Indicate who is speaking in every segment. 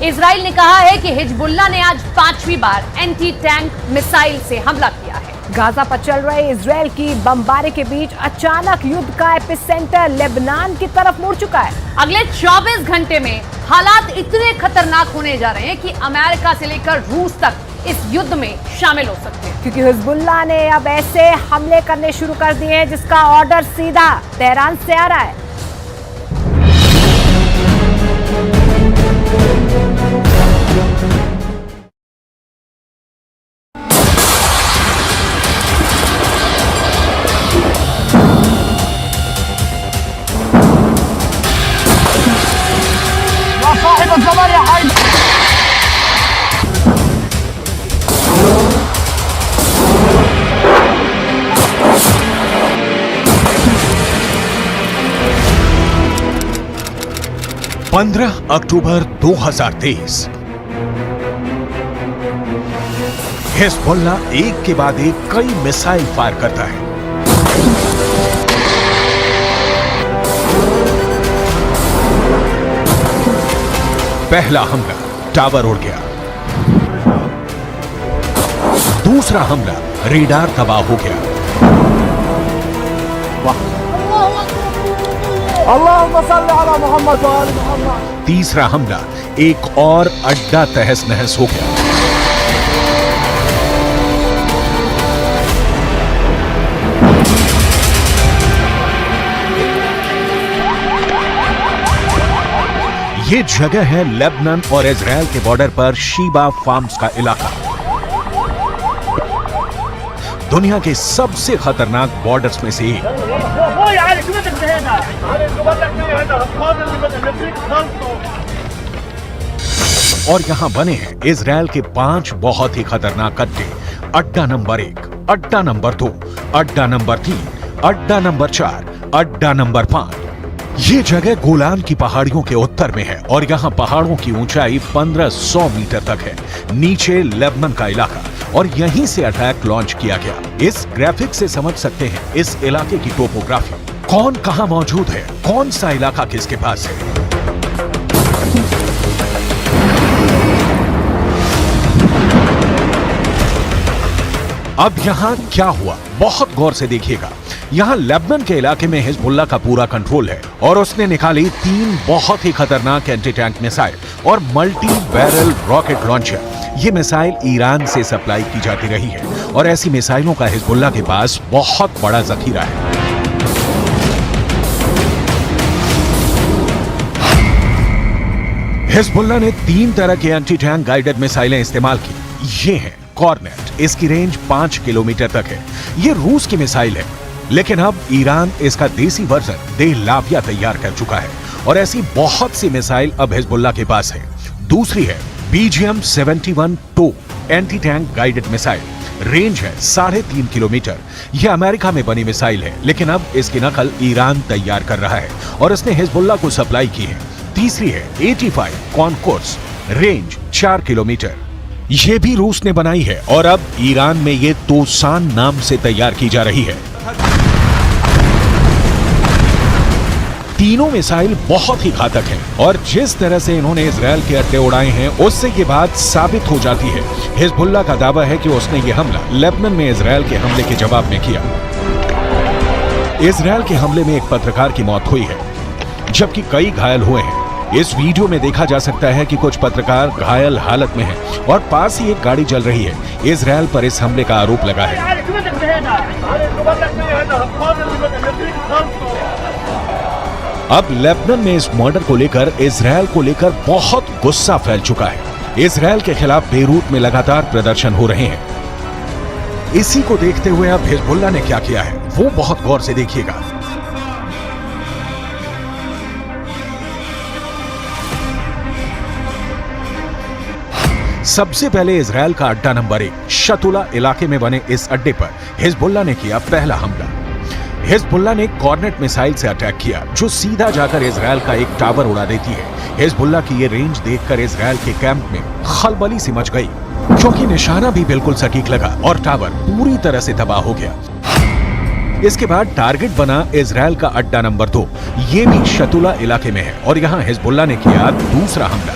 Speaker 1: Israel ने कहा है कि हिजबुल्लाह ने आज 5वीं बार एंटी टैंक मिसाइल से हमला किया है।
Speaker 2: गाजा पर चल रहे इजराइल की बमबारी के बीच अचानक युद्ध का एपिसेंटर लेबनान की तरफ मुड़ चुका है।
Speaker 1: अगले 24 घंटे में हालात इतने खतरनाक होने जा रहे हैं कि अमेरिका से लेकर रूस तक इस युद्ध में शामिल हो सकते हैं,
Speaker 2: क्योंकि हिजबुल्लाह ने अब ऐसे हमले करने शुरू कर दिए हैं जिसका ऑर्डर सीधा तेहरान से आ रहा है।
Speaker 3: अक्टूबर 2023 हिजबुल्लाह एक के बाद एक कई मिसाइल फायर करता है। पहला हमला टावर उड़ गया। दूसरा हमला रेडार तबाह हो गया। तीसरा हमला एक और अड्डा तहस नहस हो गया। ये जगह है लेबनान और इजराइल के बॉर्डर पर शीबा फार्म्स का इलाका। दुनिया के सबसे खतरनाक बॉर्डर्स में से एक। और यहां बने हैं इजराइल के 5 बहुत ही खतरनाक अड्डे। अड्डा नंबर 1, अड्डा नंबर 2, अड्डा नंबर 3, अड्डा नंबर 4, अड्डा नंबर 5। ये जगह गोलान की पहाड़ियों के उत्तर में है और यहाँ पहाड़ों की ऊंचाई 1500 मीटर तक है। नीचे लेबनान का इलाका और यहीं से अटैक लॉन्च किया गया। इस ग्राफिक से समझ सकते हैं इस इलाके की टोपोग्राफी, कौन कहां मौजूद है, कौन सा इलाका किसके पास है। अब यहां क्या हुआ, बहुत गौर से देखिएगा। यहां लेबनान के इलाके में हिजबुल्लाह का पूरा कंट्रोल है और उसने निकाली 3 बहुत ही खतरनाक एंटी टैंक मिसाइल और मल्टी बैरल रॉकेट लॉन्चर। ये मिसाइल ईरान से सप्लाई की जाती रही है और ऐसी मिसाइलों का हिजबुल्लाह के पास बहुत बड़ा जखीरा है। हिजबुल्लाह ने 3 तरह के एंटी टैंक गाइडेड मिसाइलें इस्तेमाल की। ये हैं कॉर्नेट, इसकी रेंज 5 किलोमीटर तक है। ये रूस की मिसाइल है, लेकिन अब ईरान इसका देसी वर्जन देहलाविया तैयार कर चुका है और ऐसी बहुत सी मिसाइल अब हिजबुल्लाह के पास है। दूसरी है BGM-71 टो anti tank guided missile, range है 3.5 किलोमीटर। यह अमेरिका में बनी मिसाइल है, लेकिन अब इसकी नकल ईरान तैयार कर रहा है और इसने हिजबुल्लाह को सप्लाई की है। तीसरी है 85 कॉनकोर्स, रेंज 4 किलोमीटर। यह भी रूस ने बनाई है और अब ईरान में ये तोसान नाम से तैयार की जा रही है। तीनों मिसाइल बहुत ही घातक हैं और जिस तरह से इन्होंने इजराइल के अड्डे उड़ाए हैं उससे ये बात साबित हो जाती है। हिजबुल्लाह का दावा है कि उसने ये हमला लेबनान में इजराइल के हमले के जवाब में किया। इजराइल के हमले में एक पत्रकार की मौत हुई है, जबकि कई घायल हुए हैं। इस वीडियो में देखा जा सकता है कि कुछ पत्रकार घायल हालत में हैं और पास ही एक गाड़ी जल रही है। इजराइल पर इस हमले का आरोप लगा है। अब लेबनान में इस मर्डर को लेकर इजराइल को लेकर बहुत गुस्सा फैल चुका है। इजराइल के खिलाफ बेरूत में लगातार प्रदर्शन हो रहे हैं। इसी को देखते हुए अब हिजबुल्लाह ने क्या किया है वो बहुत गौर से देखिएगा। सबसे पहले इजराइल का अड्डा नंबर 1 शतुला इलाके में बने इस अड्डे पर हिजबुल्लाह ने किया पहला हमला। हिजबुल्लाह ने कॉर्नेट मिसाइल से अटैक किया जो सीधा जाकर इजराइल का एक टावर उड़ा देती है। हिजबुल्लाह की ये रेंज देखकर इजराइल के कैंप में खलबली सी मच गई, क्योंकि निशाना भी बिल्कुल सटीक लगा और टावर पूरी तरह से तबाह हो गया। इसके बाद टारगेट बना इजराइल का अड्डा नंबर 2, ये भी शतुला इलाके में है और यहाँ हिजबुल्लाह ने किया दूसरा हमला।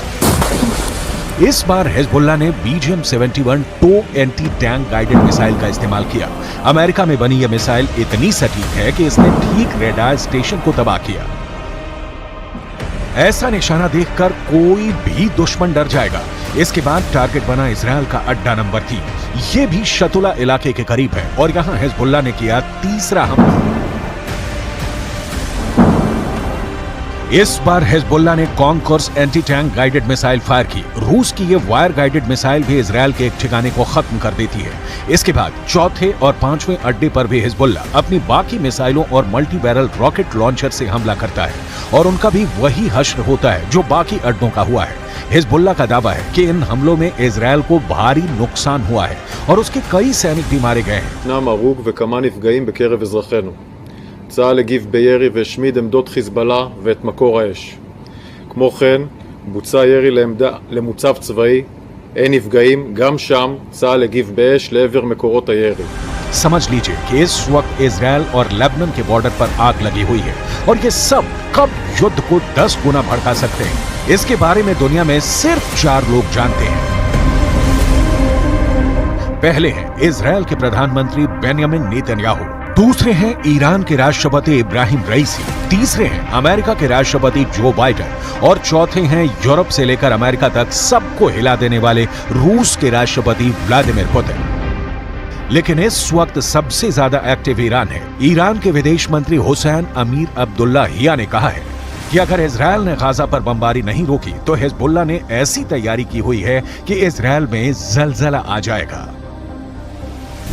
Speaker 3: इस बार हिजबुल्लाह ने BGM-71 टो एंटी टैंक गाइडेड मिसाइल का इस्तेमाल किया। अमेरिका में बनी यह मिसाइल इतनी सटीक है कि इसने ठीक रेडार स्टेशन को तबाह किया। ऐसा निशाना देखकर कोई भी दुश्मन डर जाएगा। इसके बाद टारगेट बना इजरायल का अड्डा नंबर 3। यह भी शतुला इलाके के करीब है और यहां हिजबुल्लाह ने किया तीसरा हमला। इस बार हिजबुल्लाह ने concourse anti tank guided missile fire की। रूस की यह वायर गाइडेड मिसाइल भी इजरायल के एक ठिकाने को खत्म कर देती है। इसके बाद चौथे और पांचवें अड्डे पर भी हिजबुल्लाह अपनी बाकी मिसाइलों और मल्टी बैरल रॉकेट लॉन्चर से हमला करता है और उनका भी वही हश्र होता है जो बाकी अड्डों का हुआ है। हिजबुल्लाह का दावा है कि इन हमलों में इजरायल को भारी नुकसान हुआ है और उसके कई सैनिक भी मारे गए हैं।
Speaker 4: צה"ל הגיב בירי והשמיד עמדות חיזבאללה ואת מקור האש. כמו כן, בוצע ירי למוצב צבאי, אין נפגעים, גם שם צה"ל הגיב באש לעבר מקורות הירי.
Speaker 3: समझ लीजिए कि इस वक्त इजरायल और लेबनान के बॉर्डर पर आग लगी हुई है और ये सब कब युद्ध को 10 गुना भड़का सकते हैं, इसके बारे में दुनिया में सिर्फ 4 लोग जानते हैं। पहले हैं इजरायल के प्रधानमंत्री बेंयामिन नेतन्याहू, दूसरे हैं ईरान के राष्ट्रपति इब्राहिम रईसी, तीसरे हैं अमेरिका के राष्ट्रपति जो बाइडेन और चौथे हैं यूरोप से लेकर अमेरिका तक सबको हिला देने वाले रूस के राष्ट्रपति व्लादिमीर पुतिन। लेकिन इस वक्त सबसे ज्यादा एक्टिव ईरान है। ईरान के विदेश मंत्री हुसैन अमीर अब्दुल्लाहिया ने कहा है कि अगर इजरायल ने गाजा पर बमबारी नहीं रोकी तो हिजबुल्लाह ने ऐसी तैयारी की हुई है कि इजरायल में जलजला आ जाएगा।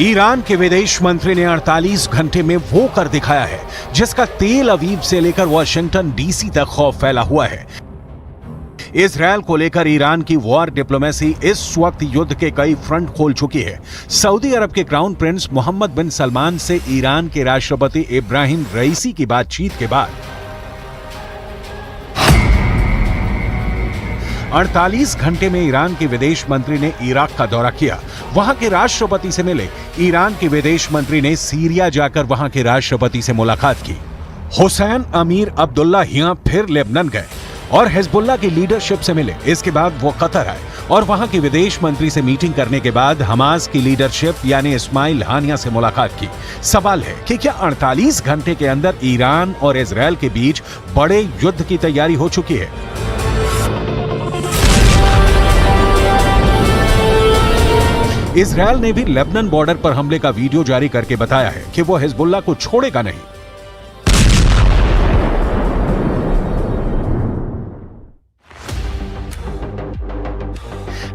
Speaker 3: ईरान के विदेश मंत्री ने 48 घंटे में वो कर दिखाया है जिसका तेल अवीव से लेकर वाशिंगटन डीसी तक खौफ फैला हुआ है। इजरायल को लेकर ईरान की वॉर डिप्लोमेसी इस वक्त युद्ध के कई फ्रंट खोल चुकी है। सऊदी अरब के क्राउन प्रिंस मोहम्मद बिन सलमान से ईरान के राष्ट्रपति इब्राहिम रईसी की बातचीत के बाद 48 घंटे में ईरान के विदेश मंत्री ने इराक का दौरा किया, वहां के राष्ट्रपति से मिले। ईरान के विदेश मंत्री ने सीरिया जाकर वहां के राष्ट्रपति से मुलाकात की। हुसैन अमीर अब्दुल्लाहिया फिर लेबनान गए और हिजबुल्लाह की लीडरशिप से मिले। इसके बाद वो कतर आए और वहां के विदेश मंत्री से मीटिंग करने के बाद हमास की लीडरशिप यानी इस्माइल हानिया से मुलाकात की। सवाल है कि क्या 48 घंटे के अंदर ईरान और इजरायल के बीच बड़े युद्ध की तैयारी हो चुकी है? इजरायल ने भी लेबनान बॉर्डर पर हमले का वीडियो जारी करके बताया है कि वो हिजबुल्लाह को छोड़ेगा नहीं।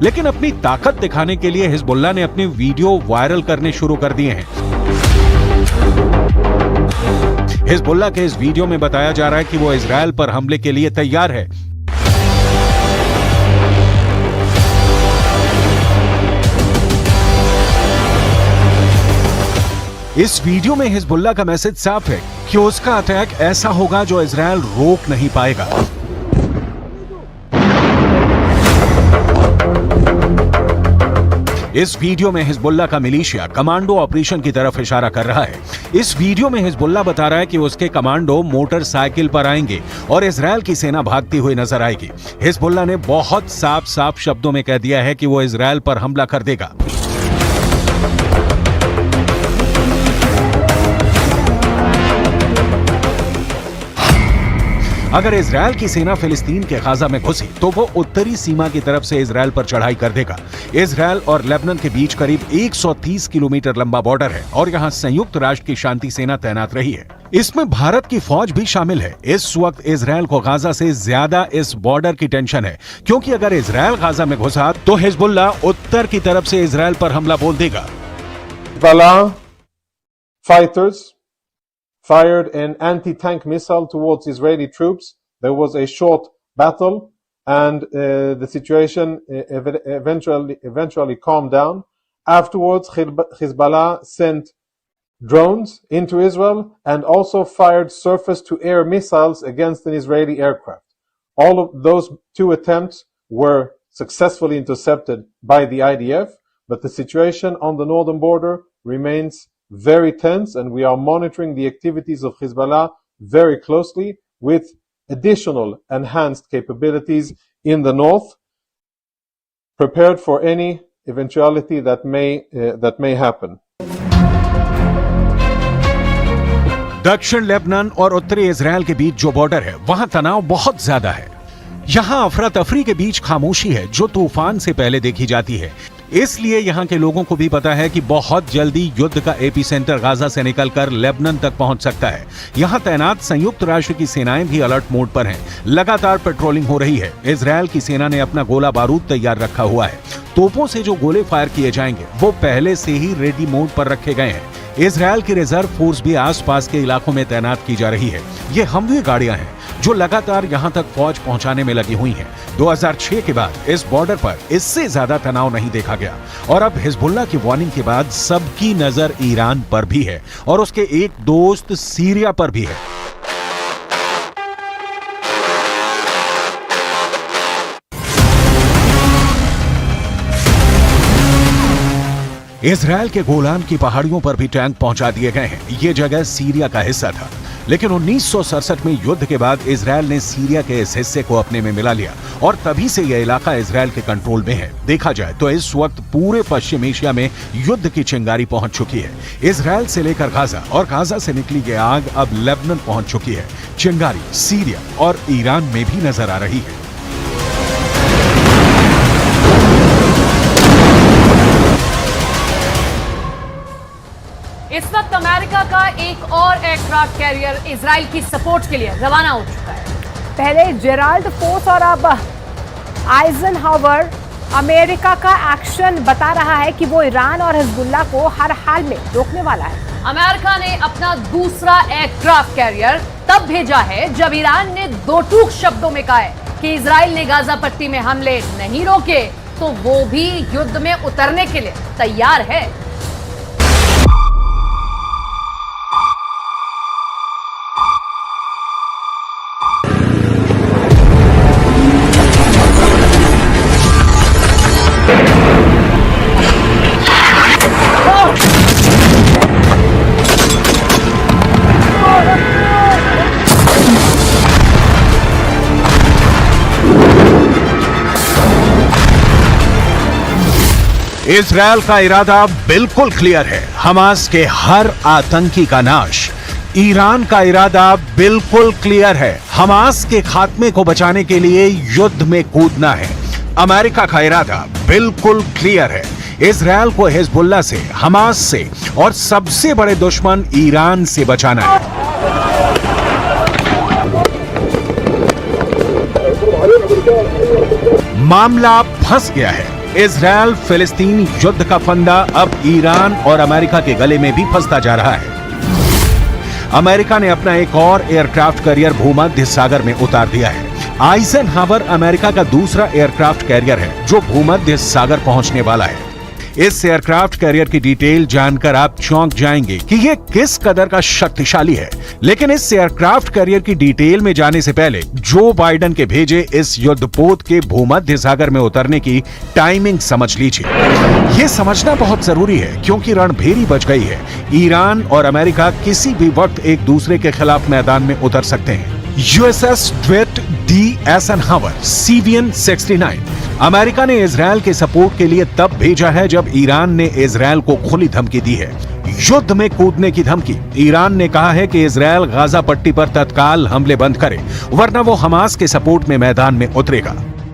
Speaker 3: लेकिन अपनी ताकत दिखाने के लिए हिजबुल्लाह ने अपने वीडियो वायरल करने शुरू कर दिए हैं। हिजबुल्लाह के इस वीडियो में बताया जा रहा है कि वो इजरायल पर हमले के लिए तैयार है। इस वीडियो में हिजबुल्लाह का मैसेज साफ है कि उसका अटैक ऐसा होगा जो इजरायल रोक नहीं पाएगा। इस वीडियो में हिजबुल्लाह का मिलिशिया कमांडो ऑपरेशन की तरफ इशारा कर रहा है। इस वीडियो में हिजबुल्लाह बता रहा है कि उसके कमांडो मोटरसाइकिल पर आएंगे और इजरायल की सेना भागती हुई नजर आएगी। हिजबुल्लाह ने बहुत साफ शब्दों में कह दिया है कि वो इजरायल पर हमला कर देगा। अगर इजरायल की सेना फिलिस्तीन के गाजा में घुसी तो वो उत्तरी सीमा की तरफ से इजरायल पर चढ़ाई कर देगा। इजरायल और लेबनान के बीच करीब 130 किलोमीटर लंबा बॉर्डर है और यहाँ संयुक्त राष्ट्र की शांति सेना तैनात रही है। इसमें भारत की फौज भी शामिल है। इस वक्त इजरायल को गाजा से ज्यादा इस बॉर्डर की टेंशन है, क्योंकि अगर इजरायल गाजा में घुसा तो हिजबुल्लाह उत्तर की तरफ से इजरायल पर हमला बोल देगा।
Speaker 5: Fighters fired an anti-tank missile towards Israeli troops. There was a short battle and the situation eventually calmed down. Afterwards, Hezbollah sent drones into Israel and also fired surface-to-air missiles against an Israeli aircraft. All of those two attempts were successfully intercepted by the IDF, but the situation on the northern border remains very tense, and we are monitoring the activities of Hezbollah very closely with additional enhanced capabilities in the north, prepared for any eventuality that may happen.
Speaker 3: दक्षिण Lebanon और उत्तरी Israel के बीच जो border है वहां तनाव बहुत ज्यादा है। यहां अफरा तफरी के बीच खामोशी है जो तूफान से पहले देखी जाती है। इसलिए यहां के लोगों को भी पता है कि बहुत जल्दी युद्ध का एपीसेंटर गाजा से निकलकर लेबनान तक पहुंच सकता है। यहां तैनात संयुक्त राष्ट्र की सेनाएं भी अलर्ट मोड पर हैं। लगातार पेट्रोलिंग हो रही है। इजराइल की सेना ने अपना गोला बारूद तैयार रखा हुआ है। तोपों से जो गोले फायर किए जाएंगे वो पहले से ही रेडी मोड पर रखे गए हैं। इजराइल की रिजर्व फोर्स भी आसपास के इलाकों में तैनात की जा रही है। ये हमवी गाड़ियां हैं जो लगातार यहां तक फौज पहुंचाने में लगी हुई हैं। 2006 के बाद इस बॉर्डर पर इससे ज्यादा तनाव नहीं देखा गया और अब हिजबुल्लाह की वार्निंग के बाद सबकी नजर ईरान पर भी है और उसके एक दोस्त सीरिया पर भी है। इजराइल के गोलान की पहाड़ियों पर भी टैंक पहुंचा दिए गए हैं। ये जगह सीरिया का हिस्सा था, लेकिन 1967 में युद्ध के बाद इजराइल ने सीरिया के इस हिस्से को अपने में मिला लिया और तभी से यह इलाका इजराइल के कंट्रोल में है। देखा जाए तो इस वक्त पूरे पश्चिम एशिया में युद्ध की चिंगारी पहुंच चुकी है। इजराइल से लेकर गाजा और गाजा से निकली ये आग अब लेबनान पहुंच चुकी है। चिंगारी सीरिया और ईरान में भी नजर आ रही है।
Speaker 1: इस वक्त अमेरिका का एक और एयरक्राफ्ट कैरियर इजराइल की सपोर्ट के लिए रवाना हो चुका है।
Speaker 2: पहले जेराल्ड फोर्स और अब आइजनहावर अमेरिका का एक्शन बता रहा है कि वो ईरान और हिजबुल्लाह को हर हाल में रोकने वाला है।
Speaker 1: अमेरिका ने अपना दूसरा एयरक्राफ्ट कैरियर तब भेजा है जब ईरान ने दो टूक शब्दों में कहा है कि इजराइल ने गाजा पट्टी में हमले नहीं रोके तो वो भी युद्ध में उतरने के लिए तैयार है।
Speaker 3: इजराइल का इरादा बिल्कुल क्लियर है, हमास के हर आतंकी का नाश। ईरान का इरादा बिल्कुल क्लियर है, हमास के खात्मे को बचाने के लिए युद्ध में कूदना है। अमेरिका का इरादा बिल्कुल क्लियर है, इजराइल को हिजबुल्लाह से, हमास से और सबसे बड़े दुश्मन ईरान से बचाना है। मामला फंस गया है। इजराइल फिलिस्तीन युद्ध का फंदा अब ईरान और अमेरिका के गले में भी फंसता जा रहा है। अमेरिका ने अपना एक और एयरक्राफ्ट कैरियर भूमध्य सागर में उतार दिया है। आइजनहावर अमेरिका का दूसरा एयरक्राफ्ट कैरियर है जो भूमध्य सागर पहुंचने वाला है। इस एयरक्राफ्ट कैरियर की डिटेल जानकर आप चौंक जाएंगे कि यह किस कदर का शक्तिशाली है। लेकिन इस एयरक्राफ्ट कैरियर की डिटेल में जाने से पहले जो बाइडेन के भेजे इस युद्धपोत के भूमध्य सागर में उतरने की टाइमिंग समझ लीजिए। यह समझना बहुत जरूरी है क्योंकि रणभेरी बच गई है। ईरान और अमेरिका किसी भी वक्त एक दूसरे के खिलाफ मैदान में उतर सकते हैं। यूएसएस ड्वेट डी एसनहावर CVN 69 अमेरिका ने इजराइल के सपोर्ट के लिए तब भेजा है जब ईरान ने इजराइल को खुली धमकी दी है, युद्ध में कूदने की धमकी। ईरान ने कहा है कि इजराइल गाजा पट्टी पर तत्काल हमले बंद करे वरना वो हमास के सपोर्ट में मैदान में उतरेगा।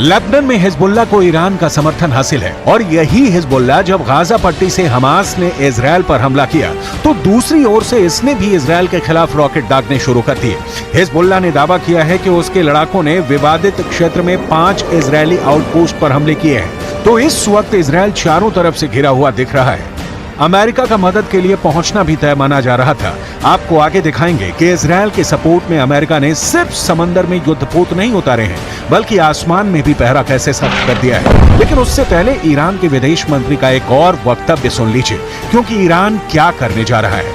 Speaker 3: लेबनान में हिजबुल्लाह को ईरान का समर्थन हासिल है और यही हिजबुल्लाह जब गाजा पट्टी से हमास ने इजराइल पर हमला किया तो दूसरी ओर से इसने भी इजराइल के खिलाफ रॉकेट दागने शुरू कर दिए। हिजबुल्लाह ने दावा किया है कि उसके लड़ाकों ने विवादित क्षेत्र में 5 इजरायली आउटपोस्ट पर हमले किए हैं। तो इस वक्त इजराइल चारों तरफ से घिरा हुआ दिख रहा है। अमेरिका का मदद के लिए पहुंचना भी तय माना जा रहा था। आपको आगे दिखाएंगे कि इजराइल के सपोर्ट में अमेरिका ने सिर्फ समंदर में युद्धपोत नहीं उतारे हैं, बल्कि आसमान में भी पहरा कैसे सख्त कर दिया है। लेकिन उससे पहले ईरान के विदेश मंत्री का एक और वक्तव्य सुन लीजिए, क्योंकि ईरान क्या करने जा रहा है।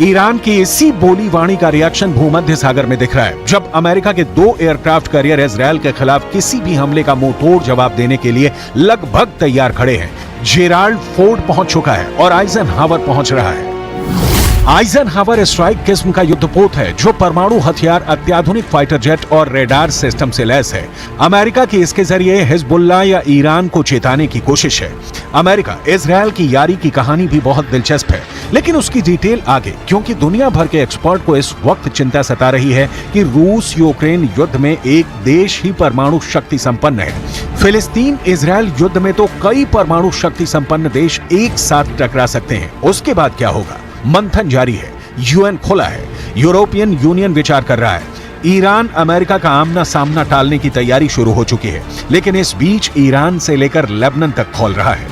Speaker 3: ईरान की इसी बोली वाणी का रिएक्शन भूमध्य सागर में दिख रहा है, जब अमेरिका के 2 एयरक्राफ्ट कैरियर इजरायल के खिलाफ किसी भी हमले का मुंह तोड़ जवाब देने के लिए लगभग तैयार खड़े हैं। जेराल्ड फोर्ड पहुंच चुका है और आइजनहावर पहुंच रहा है। आइजनहावर स्ट्राइक किस्म का युद्धपोत है जो परमाणु हथियार, अत्याधुनिक फाइटर जेट और रेडार सिस्टम से लैस है। अमेरिका की इसके जरिए हिजबुल्लाह या ईरान को चेताने की कोशिश है। अमेरिका इजरायल की यारी की कहानी भी बहुत दिलचस्प है, लेकिन उसकी डिटेल आगे, क्योंकि दुनिया भर के एक्सपर्ट को इस वक्त चिंता सता रही है कि रूस यूक्रेन युद्ध में एक देश ही परमाणु शक्ति संपन्न है। फिलिस्तीन इजरायल युद्ध में तो कई परमाणु शक्ति संपन्न देश एक साथ टकरा सकते हैं। उसके बाद क्या होगा? मंथन जारी है, यूएन खोला है, यूरोपियन यूनियन विचार कर रहा है, ईरान अमेरिका का आमना सामना टालने की तैयारी शुरू हो चुकी है। लेकिन इस बीच ईरान से लेकर लेबनान तक खोल रहा है।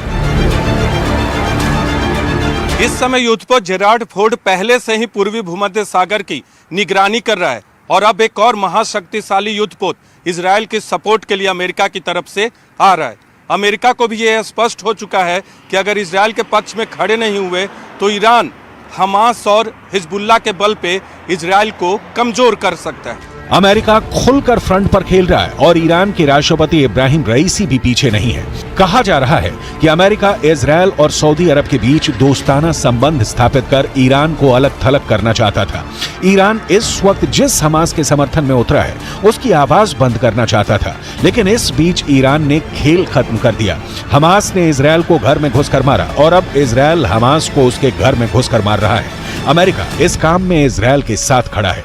Speaker 6: इस समय युद्धपोत जेराल्ड फोर्ड पहले से ही पूर्वी भूमध्य सागर की निगरानी कर रहा है और अब एक और महाशक्तिशाली युद्धपोत इजरायल के सपोर्ट के लिए अमेरिका की तरफ से आ रहा है। अमेरिका को भी यह स्पष्ट हो चुका है कि अगर इजरायल के पक्ष में खड़े नहीं हुए तो ईरान हमास और हिजबुल्लाह के बल पे इजरायल को कमजोर कर सकता है।
Speaker 3: अमेरिका खुलकर फ्रंट पर खेल रहा है और ईरान के राष्ट्रपति इब्राहिम रईसी भी पीछे नहीं है। कहा जा रहा है कि अमेरिका इजरायल और सऊदी अरब के बीच दोस्ताना संबंध स्थापित कर ईरान को अलग थलग करना चाहता था। ईरान इस वक्त जिस हमास के समर्थन में उतरा है उसकी आवाज बंद करना चाहता था, लेकिन इस बीच ईरान ने खेल खत्म कर दिया। हमास ने इजरायल को घर में घुसकर मारा और अब इजरायल हमास को उसके घर में घुसकर मार रहा है। अमेरिका इस काम में इजरायल के साथ खड़ा है।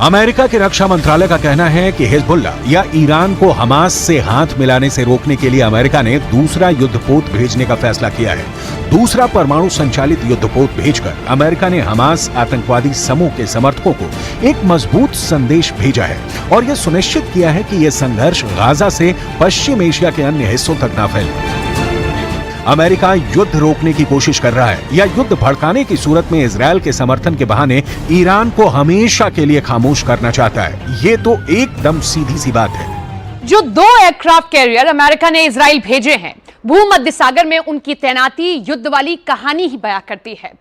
Speaker 3: अमेरिका के रक्षा मंत्रालय का कहना है कि हिजबुल्लाह या ईरान को हमास से हाथ मिलाने से रोकने के लिए अमेरिका ने दूसरा युद्धपोत भेजने का फैसला किया है। दूसरा परमाणु संचालित युद्धपोत भेजकर अमेरिका ने हमास आतंकवादी समूह के समर्थकों को एक मजबूत संदेश भेजा है और यह सुनिश्चित किया है कि यह संघर्ष गाजा से पश्चिम एशिया के अन्य हिस्सों तक न फैले। अमेरिका युद्ध रोकने की कोशिश कर रहा है या युद्ध भड़काने की सूरत में इजरायल के समर्थन के बहाने ईरान को हमेशा के लिए खामोश करना चाहता है। ये तो एकदम सीधी सी बात है।
Speaker 1: जो 2 एयरक्राफ्ट कैरियर अमेरिका ने इजराइल भेजे हैं, भूमध्य सागर में उनकी तैनाती युद्ध वाली कहानी ही बयां करती है।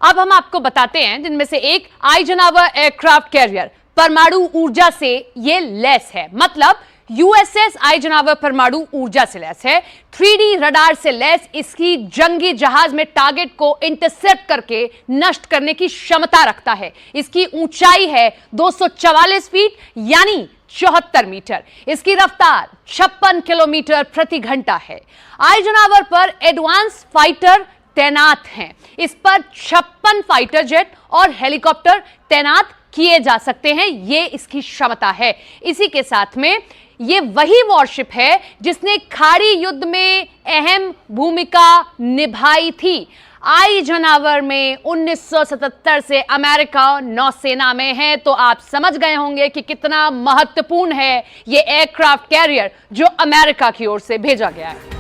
Speaker 1: अब हम आपको बताते हैं, जिनमें से एक आइजनहावर एयरक्राफ्ट कैरियर परमाणु ऊर्जा से ये लैस है, मतलब यूएसएस आइजनहावर परमाणु ऊर्जा से लैस है, 3D रडार से लैस इसकी जंगी जहाज में टारगेट को इंटरसेप्ट करके नष्ट करने की क्षमता रखता है। इसकी ऊंचाई है 244 फीट यानी 74 मीटर। इसकी रफ्तार 56 किलोमीटर प्रति घंटा है। आइजनहावर पर एडवांस फाइटर तैनात हैं। इस पर 56 फाइटर जेट और हेलीकॉप्टर तैनात किए जा सकते हैं। ये इसकी क्षमता है। इसी के साथ में ये वही वॉरशिप है जिसने खाड़ी युद्ध में अहम भूमिका निभाई थी। आइजनहावर में 1977 से अमेरिका नौसेना में है, तो आप समझ गए होंगे कि कितना महत्वपूर्ण है ये एयरक्राफ्ट कैरियर जो अमेरिका की ओर से भेजा गया है।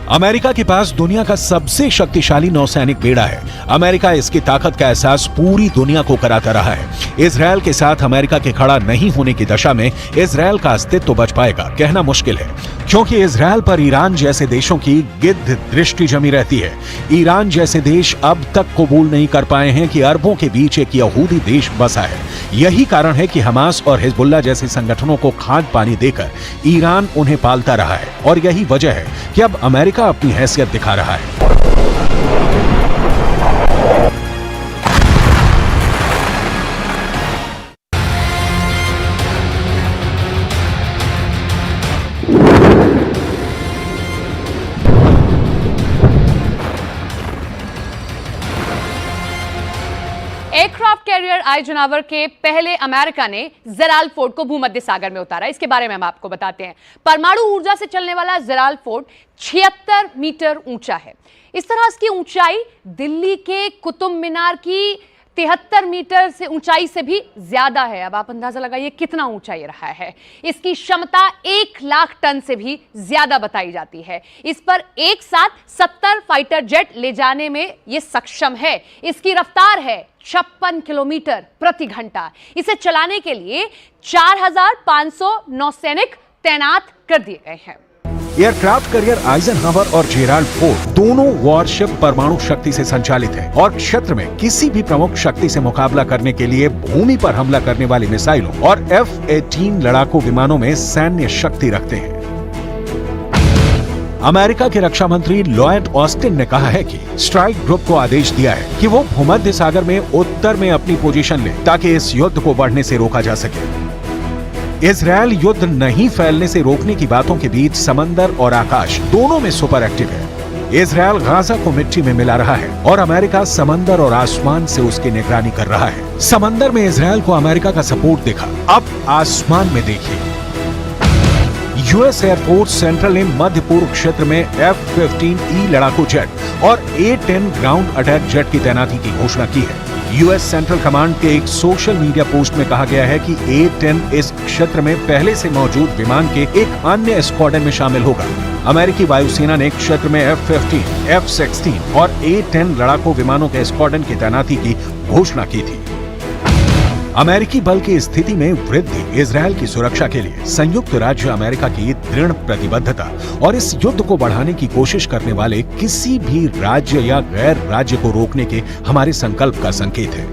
Speaker 3: अमेरिका के पास दुनिया का सबसे शक्तिशाली नौसैनिक बेड़ा है। अमेरिका इसकी ताकत का एहसास पूरी दुनिया को कराता रहा है। इजरायल के साथ अमेरिका के खड़ा नहीं होने की दशा में इजरायल का अस्तित्व बच पाएगा कहना मुश्किल है, क्योंकि इजरायल पर ईरान जैसे देशों की गिद्ध दृष्टि जमी रहती है। ईरान जैसे देश अब तक कबूल नहीं कर पाए हैं कि अरबों के बीच एक यहूदी देश बसा है। यही कारण है कि हमास और हिजबुल्लाह जैसे संगठनों को खाद पानी देकर ईरान उन्हें पालता रहा है, और यही वजह है कि अब अमेरिका अपनी हैसियत दिखा रहा है।
Speaker 1: एयरक्राफ्ट कैरियर आइजनहावर के पहले अमेरिका ने जेराल्ड फोर्ड को भूमध्य सागर में उतारा। इसके बारे में हम आपको बताते हैं। परमाणु ऊर्जा से चलने वाला जेराल्ड फोर्ड 76 मीटर ऊंचा है। इस तरह इसकी ऊंचाई दिल्ली के कुतुब मीनार की 73 मीटर से ऊंचाई से भी ज्यादा है। अब आप अंदाजा लगाइए कितना ऊंचा ये रहा है। इसकी क्षमता 1 लाख टन से भी ज्यादा बताई जाती है। इस पर एक साथ 70 फाइटर जेट ले जाने में ये सक्षम है। इसकी रफ्तार है 56 किलोमीटर प्रति घंटा। इसे चलाने के लिए 4500 नौसैनिक तैनात कर दिए गए हैं।
Speaker 3: एयरक्राफ्ट कैरियर आइजनहावर और जेराल्ड फोर्ड दोनों वॉरशिप परमाणु शक्ति से संचालित है और क्षेत्र में किसी भी प्रमुख शक्ति से मुकाबला करने के लिए भूमि पर हमला करने वाली मिसाइलों और F-18 लड़ाकू विमानों में सैन्य शक्ति रखते हैं। अमेरिका के रक्षा मंत्री लॉयड ऑस्टिन ने कहा है कि स्ट्राइक ग्रुप को आदेश दिया है कि वो भूमध्य सागर में उत्तर में अपनी पोजीशन ले ताकि इस युद्ध को बढ़ने से रोका जा सके। इजरायल युद्ध नहीं फैलने से रोकने की बातों के बीच समंदर और आकाश दोनों में सुपर एक्टिव है। इजरायल गाजा को मिट्टी में मिला रहा है और अमेरिका समंदर और आसमान से उसकी निगरानी कर रहा है। समंदर में इजरायल को अमेरिका का सपोर्ट दिखा, अब आसमान में देखिए। यूएस एयरफोर्स सेंट्रल ने मध्य पूर्व क्षेत्र में F-15E लड़ाकू जेट और A-10 ग्राउंड अटैक जेट की तैनाती की घोषणा की है। यूएस सेंट्रल कमांड के एक सोशल मीडिया पोस्ट में कहा गया है कि A-10 इस क्षेत्र में पहले से मौजूद विमान के एक अन्य स्क्वाड्रन में शामिल होगा। अमेरिकी वायुसेना ने क्षेत्र में F-15, F-16 और A-10 लड़ाकू विमानों के स्क्वाड्रन की तैनाती की घोषणा की थी। अमेरिकी बल की स्थिति में वृद्धि इजरायल की सुरक्षा के लिए संयुक्त राज्य अमेरिका की दृढ़ प्रतिबद्धता और इस युद्ध को बढ़ाने की कोशिश करने वाले किसी भी राज्य या गैर राज्य को रोकने के हमारे संकल्प का संकेत है।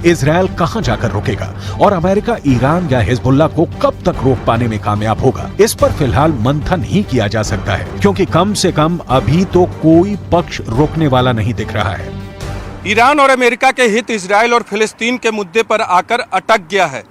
Speaker 3: इजरायल कहां जाकर रुकेगा और अमेरिका ईरान या हिजबुल्लाह को कब तक रोक पाने में कामयाब होगा, इस पर फिलहाल मंथन ही किया जा सकता है, क्योंकि कम से कम अभी तो कोई पक्ष रोकने वाला नहीं दिख रहा है।
Speaker 6: ईरान और अमेरिका के हित इजराइल और फिलिस्तीन के मुद्दे पर आकर अटक गया है।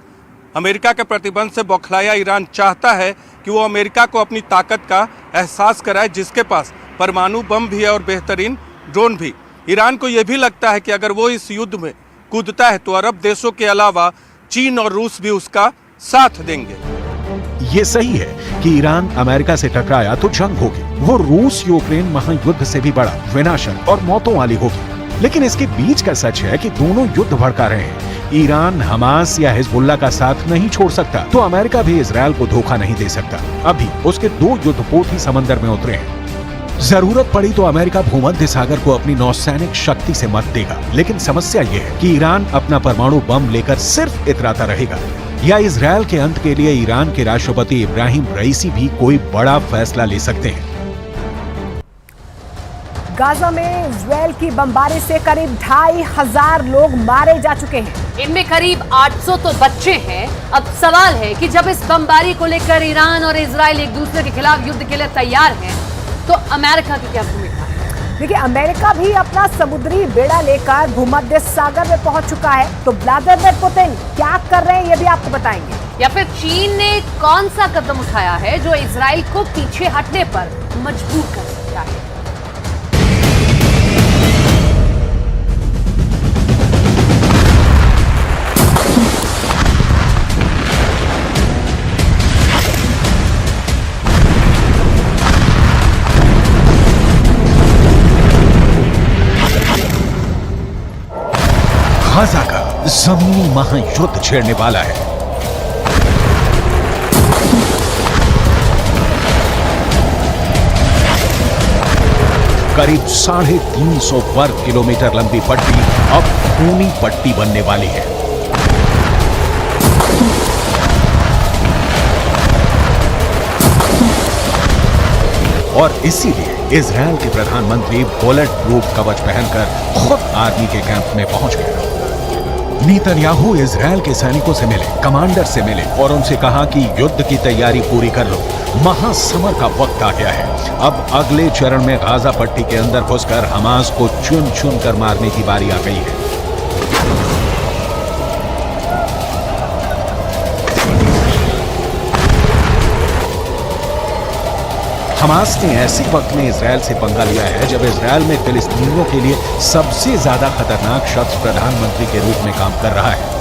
Speaker 6: अमेरिका के प्रतिबंध से बौखलाया ईरान चाहता है कि वो अमेरिका को अपनी ताकत का एहसास कराए, जिसके पास परमाणु बम भी है और बेहतरीन ड्रोन भी। ईरान को यह भी लगता है कि अगर वो इस युद्ध में कूदता है तो अरब देशों के अलावा चीन और रूस भी उसका साथ देंगे।
Speaker 3: ये सही है कि ईरान अमेरिका से टकराया तो जंग होगी, वो रूस यूक्रेन महायुद्ध से भी बड़ा, विनाशक और मौतों वाली होगी। लेकिन इसके बीच का सच है कि दोनों युद्ध भड़का रहे हैं। ईरान हमास या हिजबुल्लाह का साथ नहीं छोड़ सकता तो अमेरिका भी इजरायल को धोखा नहीं दे सकता। अभी उसके 2 युद्धपोत ही समंदर में उतरे हैं। जरूरत पड़ी तो अमेरिका भूमध्य सागर को अपनी नौसैनिक शक्ति से मत देगा, लेकिन समस्या ये है कि ईरान अपना परमाणु बम लेकर सिर्फ इतराता रहेगा या इजरायल के अंत के लिए ईरान के राष्ट्रपति इब्राहिम रईसी भी कोई बड़ा फैसला ले सकते हैं।
Speaker 2: गाजा में इजरायल की बमबारी से करीब 2500 लोग मारे जा चुके हैं।
Speaker 1: इनमें करीब 800 तो बच्चे हैं। अब सवाल है कि जब इस बमबारी को लेकर ईरान और इजरायल एक दूसरे के खिलाफ युद्ध के लिए तैयार हैं, तो अमेरिका की क्या भूमिका है?
Speaker 2: देखिए, अमेरिका भी अपना समुद्री बेड़ा लेकर भूमध्य सागर में पहुंच चुका है, तो व्लादिमीर पुतिन क्या कर रहे हैं ये भी आपको बताएंगे।
Speaker 1: या फिर चीन ने कौन सा कदम उठाया है जो इजरायल को पीछे हटने पर मजबूर कर सकता है?
Speaker 3: गाजा का जमीनी महायुद्ध छेड़ने वाला है। करीब 350 वर्ग किलोमीटर लंबी पट्टी अब खूनी पट्टी बनने वाली है। और इसीलिए इजरायल के प्रधानमंत्री बुलेट प्रूफ कवच पहनकर खुद आर्मी के कैंप में पहुंच गए। नेतन्याहू इजरायल के सैनिकों से मिले, कमांडर से मिले और उनसे कहा कि युद्ध की तैयारी पूरी कर लो, महासमर का वक्त आ गया है। अब अगले चरण में गाजा पट्टी के अंदर घुसकर हमास को चुन चुन कर मारने की बारी आ गई है। हमास ने ऐसे वक्त में इजराइल से पंगा लिया है जब इजराइल में फिलिस्तीनियों के लिए सबसे ज्यादा खतरनाक शख्स प्रधानमंत्री के रूप में काम कर रहा है।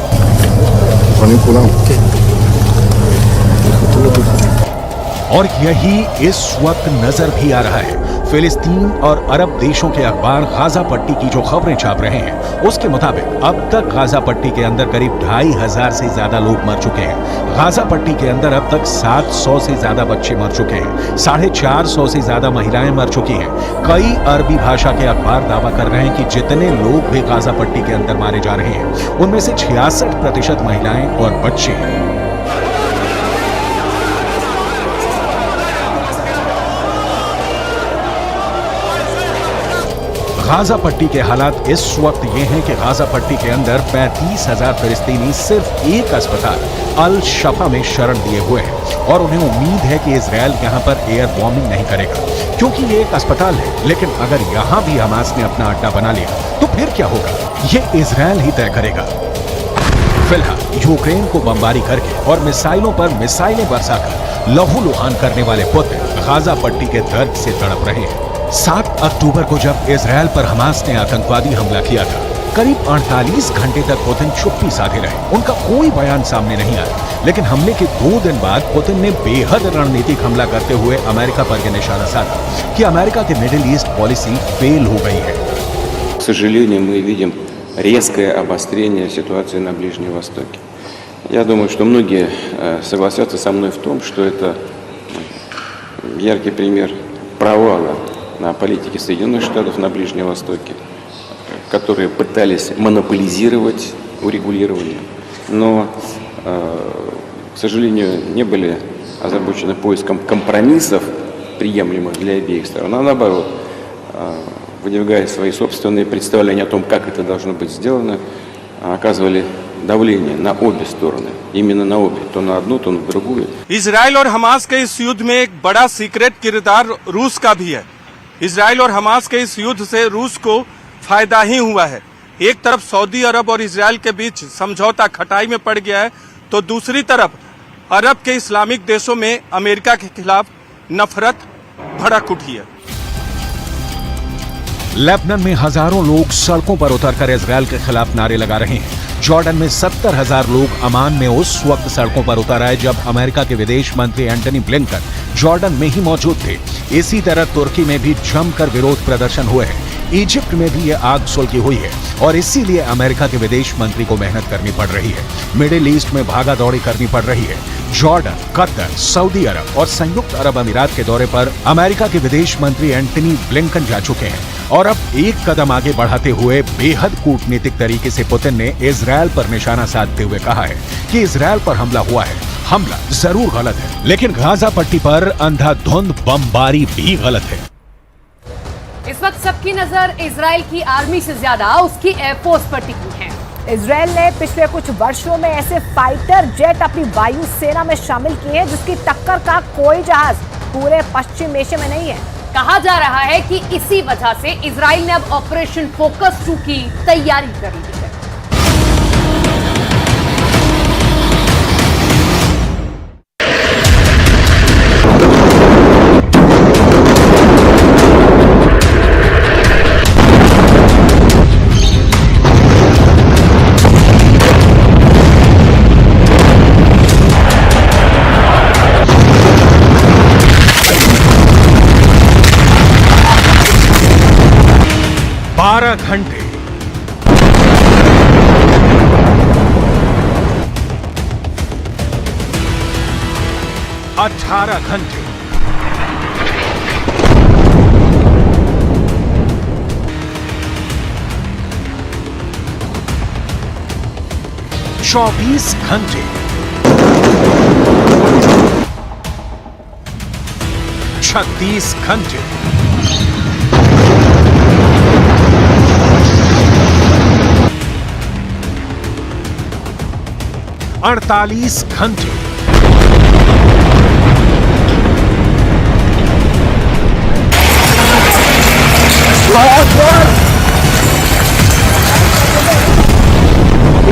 Speaker 3: और यही इस वक्त नजर भी आ रहा है। फिलिस्तीन और अरब देशों के अखबार गाजा पट्टी की जो खबरें छाप रहे हैं उसके मुताबिक अब तक गाजा पट्टी के अंदर करीब 2500 से ज्यादा लोग मर चुके हैं। गाजा पट्टी के अंदर अब तक 700 से ज्यादा बच्चे मर चुके हैं। 450 से ज्यादा महिलाएं मर चुकी हैं। कई अरबी भाषा के अखबार दावा कर रहे हैं कि जितने लोग भी गाजा पट्टी के अंदर मारे जा रहे हैं उनमें से 66% महिलाएं और बच्चे हैं। गाजा पट्टी के हालात इस वक्त ये हैं कि गाजा पट्टी के अंदर 35,000 फिलिस्तीनी सिर्फ एक अस्पताल अल शफा में शरण दिए हुए हैं और उन्हें उम्मीद है कि इजराइल यहां पर एयर बॉम्बिंग नहीं करेगा क्योंकि ये एक अस्पताल है। लेकिन अगर यहां भी हमास ने अपना अड्डा बना लिया तो फिर क्या होगा, ये इजराइल ही तय करेगा। फिलहाल यूक्रेन को बमबारी करके और मिसाइलों पर मिसाइलें बरसाकर लहूलुहान करने वाले पुतिन गाजा पट्टी के दर्द से तड़प रहे हैं। 7 अक्टूबर को जब इजराइल पर हमास ने आतंकवादी हमला किया था, करीब 48 घंटे तक पुतिन चुप्पी साधे रहे। उनका कोई बयान सामने नहीं आया। लेकिन हमले के 2 दिन बाद पुतिन ने बेहद रणनीतिक हमला करते हुए अमेरिका पर यह निशाना साधा कि अमेरिका की मिडिल ईस्ट पॉलिसी फेल हो गई है।
Speaker 7: К сожалению, мы видим резкое обострение ситуации на Ближнем Востоке. Я думаю, что многие согласятся со мной в том, что это яркий пример провала на политике Соединенных Штатов на Ближнем Востоке, которые пытались монополизировать урегулирование, но, к сожалению, не были озабочены поиском компромиссов, приемлемых для обеих сторон, а наоборот, выдвигая свои собственные представления о том, как это должно быть сделано, оказывали давление на обе стороны, именно на обе, то на одну, то на другую.
Speaker 6: इजराइल और हमास के इस युद्ध में एक बड़ा सीक्रेट किरदार रूस का भी है। इजराइल और हमास के इस युद्ध से रूस को फायदा ही हुआ है। एक तरफ सऊदी अरब और इजराइल के बीच समझौता खटाई में पड़ गया है तो दूसरी तरफ अरब के इस्लामिक देशों में अमेरिका के खिलाफ नफरत भड़क उठी है।
Speaker 3: लेबनान में हजारों लोग सड़कों पर उतरकर इजराइल के खिलाफ नारे लगा रहे हैं। जॉर्डन में 70,000 लोग अमान में उस वक्त सड़कों पर उतर आए जब अमेरिका के विदेश मंत्री एंटनी ब्लिंकन जॉर्डन में ही मौजूद थे। इसी तरह तुर्की में भी जमकर विरोध प्रदर्शन हुए हैं। इजिप्ट में भी ये आग सुलगी हुई है और इसीलिए अमेरिका के विदेश मंत्री को मेहनत करनी पड़ रही है। मिडिल ईस्ट में भागा दौड़ी करनी पड़ रही है। जॉर्डन, कतर, सऊदी अरब और संयुक्त अरब अमीरात के दौरे पर अमेरिका के विदेश मंत्री एंटनी ब्लिंकन जा चुके हैं और अब एक कदम आगे बढ़ाते हुए बेहद कूटनीतिक तरीके से पुतिन ने इजराइल पर निशाना साधते हुए कहा है कि इजराइल पर हमला हुआ है। हमला जरूर गलत है, लेकिन गाजा पट्टी पर अंधाधुंध बमबारी भी गलत है।
Speaker 1: इस वक्त सबकी नजर इजराइल की आर्मी से ज्यादा उसकी एयरफोर्स पर टिकी है।
Speaker 2: इजराइल ने पिछले कुछ वर्षों में ऐसे फाइटर जेट अपनी वायु सेना में शामिल किए हैं जिसकी टक्कर का कोई जहाज पूरे पश्चिम एशिया में नहीं है।
Speaker 1: कहा जा रहा है कि इसी वजह से इजराइल ने अब ऑपरेशन फोकस 2 की तैयारी कर ली है।
Speaker 3: घंटे 18 घंटे 24 घंटे 36 घंटे 48 घंटे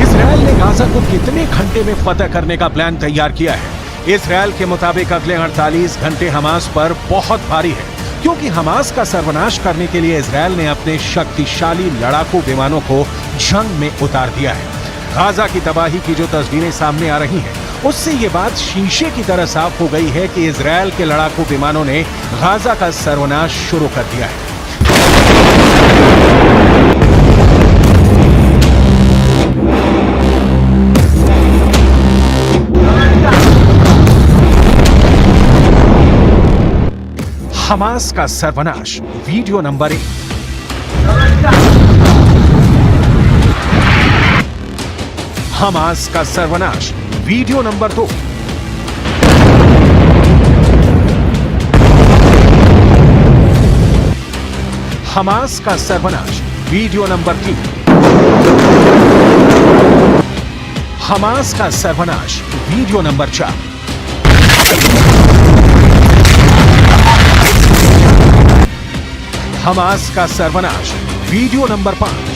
Speaker 3: 'इजराइल ने गाजा को कितने घंटे में फतह करने का प्लान तैयार किया है, इजरायल के मुताबिक अगले 48 घंटे हमास पर बहुत भारी है, क्योंकि हमास का सर्वनाश करने के लिए इजरायल ने अपने शक्तिशाली लड़ाकू विमानों को जंग में उतार दिया है। गाजा की तबाही की जो तस्वीरें सामने आ रही हैं, उससे ये बात शीशे की तरह साफ हो गई है कि इजरायल के लड़ाकू विमानों ने गाजा का सर्वनाश शुरू कर दिया है। हमास का सर्वनाश, वीडियो नंबर 1। हमास का सर्वनाश, वीडियो नंबर 2। हमास का सर्वनाश, वीडियो नंबर 3। हमास का सर्वनाश, वीडियो नंबर 4। हमास का सर्वनाश, वीडियो नंबर 5।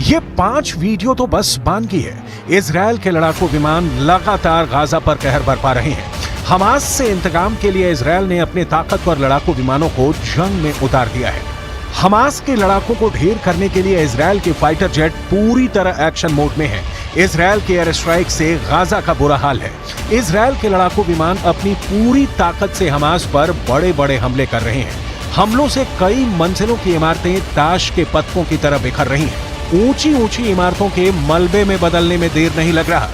Speaker 3: ये 5 वीडियो तो बस बानगी है। इजरायल के लड़ाकू विमान लगातार गाजा पर कहर बरपा रहे हैं। हमास से इंतकाम के लिए इजरायल ने अपने ताकतवर लड़ाकू विमानों को जंग में उतार दिया है। हमास के लड़ाकों को ढेर करने के लिए इजरायल के फाइटर जेट पूरी तरह एक्शन मोड में है। इजरायल के एयर स्ट्राइक से गाजा का बुरा हाल है। इजरायल के लड़ाकू विमान अपनी पूरी ताकत से हमास पर बड़े बड़े हमले कर रहे हैं। हमलों से कई मंजिलों की इमारतें ताश के पत्तों की तरह बिखर रही हैं। ऊंची ऊंची इमारतों के मलबे में बदलने में देर नहीं लग रहा।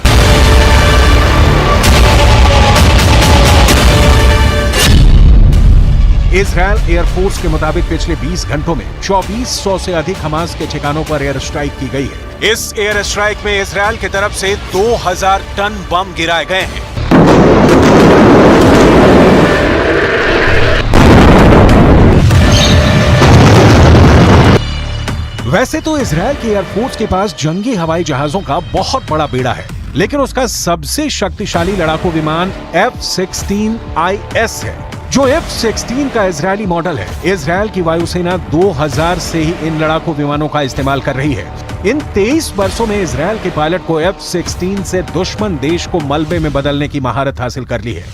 Speaker 3: इजरायल एयरफोर्स के मुताबिक पिछले 20 घंटों में 2400 से अधिक हमास के ठिकानों पर एयर स्ट्राइक की गई है। इस एयर स्ट्राइक में इजरायल की तरफ से 2000 टन बम गिराए गए हैं। वैसे तो इजरायल के एयरफोर्स के पास जंगी हवाई जहाजों का बहुत बड़ा बेड़ा है, लेकिन उसका सबसे शक्तिशाली लड़ाकू विमान F-16IS है, जो F-16 का इजरायली मॉडल है। इजरायल की वायुसेना 2000 से ही इन लड़ाकू विमानों का इस्तेमाल कर रही है। इन 23 वर्षों में इजरायल के पायलट को F-16 से दुश्मन देश को मलबे में बदलने की महारत हासिल कर ली है।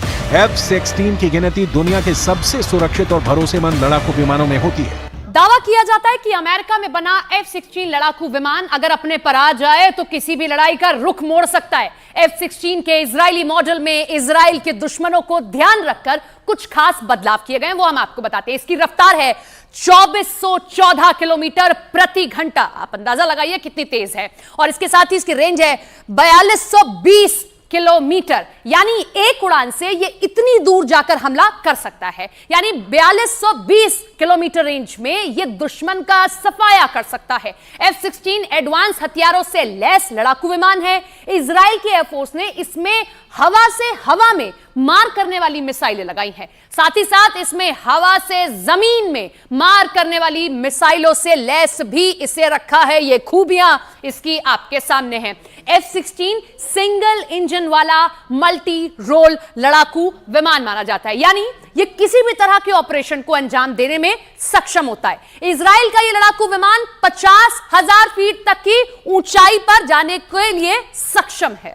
Speaker 3: F-16 की गिनती दुनिया के सबसे सुरक्षित और भरोसेमंद लड़ाकू विमानों में होती है।
Speaker 1: दावा किया जाता है कि अमेरिका में बना F-16 लड़ाकू विमान अगर अपने पर आ जाए तो किसी भी लड़ाई का रुख मोड़ सकता है। F-16 के इजरायली मॉडल में इजराइल के दुश्मनों को ध्यान रखकर कुछ खास बदलाव किए गए हैं, वो हम आपको बताते हैं। इसकी रफ्तार है 2414 किलोमीटर प्रति घंटा। आप अंदाजा लगाइए कितनी तेज है। और इसके साथ ही इसकी रेंज है 4220 किलोमीटर, यानी एक उड़ान से ये इतनी दूर जाकर हमला कर सकता है। यानी 4220 किलोमीटर रेंज में ये दुश्मन का सफाया कर सकता है। F-16 एडवांस हथियारों से लैस लड़ाकू विमान है। इजराइल की एयरफोर्स ने इसमें हवा से हवा में मार करने वाली मिसाइलें लगाई हैं। साथ ही साथ इसमें हवा से जमीन में मार करने वाली मिसाइलों से लैस भी इसे रखा है। ये खूबियां इसकी आपके सामने हैं। F-16 सिंगल इंजन वाला मल्टी रोल लड़ाकू विमान माना जाता है, यानी ये किसी भी तरह के ऑपरेशन को अंजाम देने में सक्षम होता है। इजराइल का ये लड़ाकू विमान 50,000 फीट तक की ऊंचाई पर जाने के लिए सक्षम है।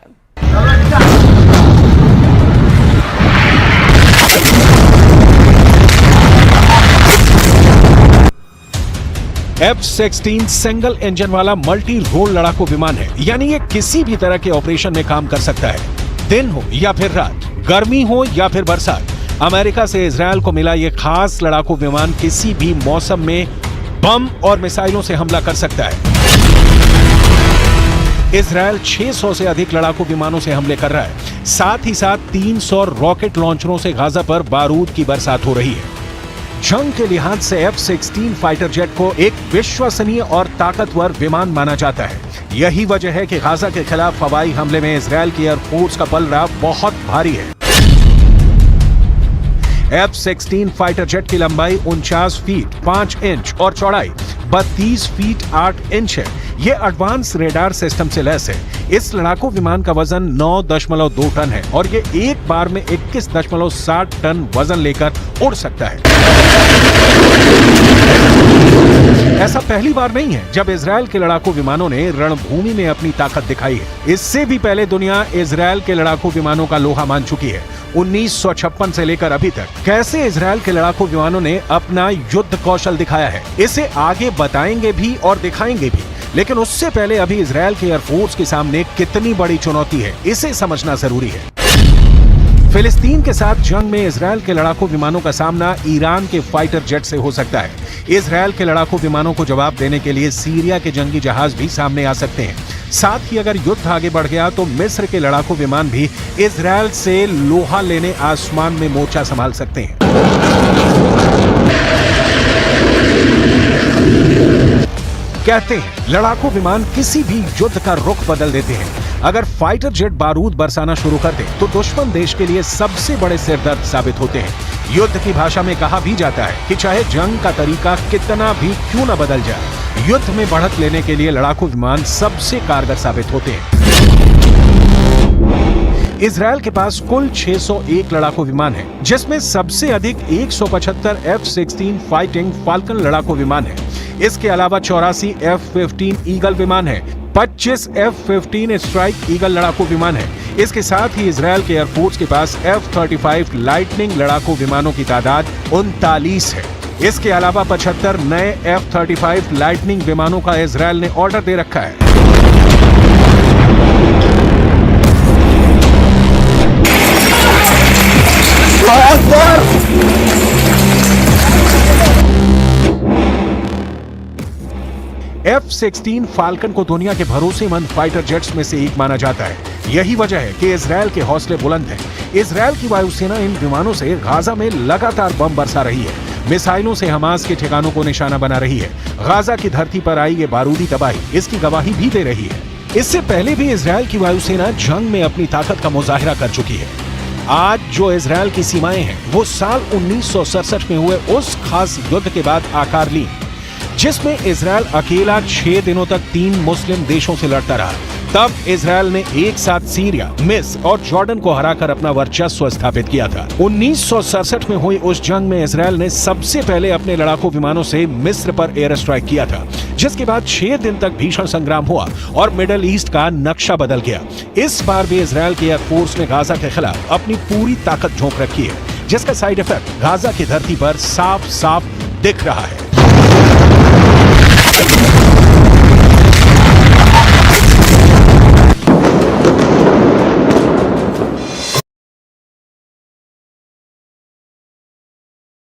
Speaker 3: F-16 सिंगल इंजन वाला मल्टी रोल लड़ाकू विमान है, यानी ये किसी भी तरह के ऑपरेशन में काम कर सकता है। दिन हो या फिर रात, गर्मी हो या फिर बरसात, अमेरिका से इजरायल को मिला ये खास लड़ाकू विमान किसी भी मौसम में बम और मिसाइलों से हमला कर सकता है। इजरायल 600 से अधिक लड़ाकू विमानों से हमले कर रहा है। साथ ही साथ 300 रॉकेट लॉन्चरों से गाजा पर बारूद की बरसात हो रही है। जंग के लिहाज से F-16 फाइटर जेट को एक विश्वसनीय और ताकतवर विमान माना जाता है। यही वजह है कि गाजा के खिलाफ हवाई हमले में इजरायल की एयरफोर्स का पलड़ा बहुत भारी है। F-16 फाइटर जेट की लंबाई 49 फीट 5 इंच और चौड़ाई 32 फीट 8 इंच है। यह एडवांस रेडार सिस्टम से लैस है। इस लड़ाकू विमान का वजन 9.2 टन है और ये एक बार में 21.7 टन वजन लेकर उड़ सकता है। ऐसा पहली बार नहीं है जब इजरायल के लड़ाकू विमानों ने रणभूमि में अपनी ताकत दिखाई है। इससे भी पहले दुनिया इजरायल के लड़ाकू विमानों का लोहा मान चुकी है। 1956 से लेकर अभी तक कैसे इजरायल के लड़ाकू विमानों ने अपना युद्ध कौशल दिखाया है, इसे आगे बताएंगे भी और दिखाएंगे भी। लेकिन उससे पहले अभी इजरायल के एयरफोर्स के सामने कितनी बड़ी चुनौती है, इसे समझना जरूरी है। फिलिस्तीन के साथ जंग में इजरायल के लड़ाकू विमानों का सामना ईरान के फाइटर जेट से हो सकता है। इजरायल के लड़ाकू विमानों को जवाब देने के लिए सीरिया के जंगी जहाज भी सामने आ सकते हैं। साथ ही अगर युद्ध आगे बढ़ गया तो मिस्र के लड़ाकू विमान भी इजरायल से लोहा लेने आसमान में मोर्चा संभाल सकते हैं। कहते हैं लड़ाकू विमान किसी भी युद्ध का रुख बदल देते हैं। अगर फाइटर जेट बारूद बरसाना शुरू कर दे तो दुश्मन देश के लिए सबसे बड़े सिरदर्द साबित होते हैं। युद्ध की भाषा में कहा भी जाता है कि चाहे जंग का तरीका कितना भी क्यों न बदल जाए, युद्ध में बढ़त लेने के लिए लड़ाकू विमान सबसे कारगर साबित होते हैं। इजरायल के पास कुल 601 लड़ाकू विमान है, जिसमें सबसे अधिक 175 F-16 फाइटिंग फाल्कन लड़ाकू विमान है। इसके अलावा 84 F-15 ईगल विमान है, 25 F-15 स्ट्राइक ईगल लड़ाकू विमान है। इसके साथ ही इजरायल के एयरफोर्स के पास F-35 लाइटनिंग लड़ाकू विमानों की तादाद 39 है। इसके अलावा 75 नए F-35 लाइटनिंग विमानों का इजरायल ने ऑर्डर दे रखा है। F-16 फाल्कन को दुनिया के भरोसेमंद फाइटर जेट्स में से एक माना जाता है। यही वजह है कि इजरायल के हौसले बुलंद हैं। इजरायल की वायुसेना इन विमानों से गाजा में लगातार बम बरसा रही है, मिसाइलों से हमास के ठिकानों को निशाना बना रही है। गाजा की धरती पर आई ये बारूदी तबाही इसकी गवाही भी दे रही है। इससे पहले भी इजरायल की वायुसेना जंग में अपनी ताकत का मुजाहिरा कर चुकी है। आज जो इजरायल की सीमाएं हैं वो साल 1967 में हुए उस खास युद्ध के बाद आकार ली, जिसमें इजरायल अकेला 6 दिनों तक 3 मुस्लिम देशों से लड़ता रहा। तब इजरायल ने एक साथ सीरिया, मिस्र और जॉर्डन को हराकर अपना वर्चस्व स्थापित किया था। 1967 में हुई उस जंग में इजरायल ने सबसे पहले अपने लड़ाकू विमानों से मिस्र पर एयर स्ट्राइक किया था, जिसके बाद 6 दिन तक भीषण संग्राम हुआ और मिडल ईस्ट का नक्शा बदल गया। इस बार भी इजरायल की एयरफोर्स ने गाजा के खिलाफ अपनी पूरी ताकत झोंक रखी है, जिसका साइड इफेक्ट गाजा की धरती पर साफ साफ दिख रहा है।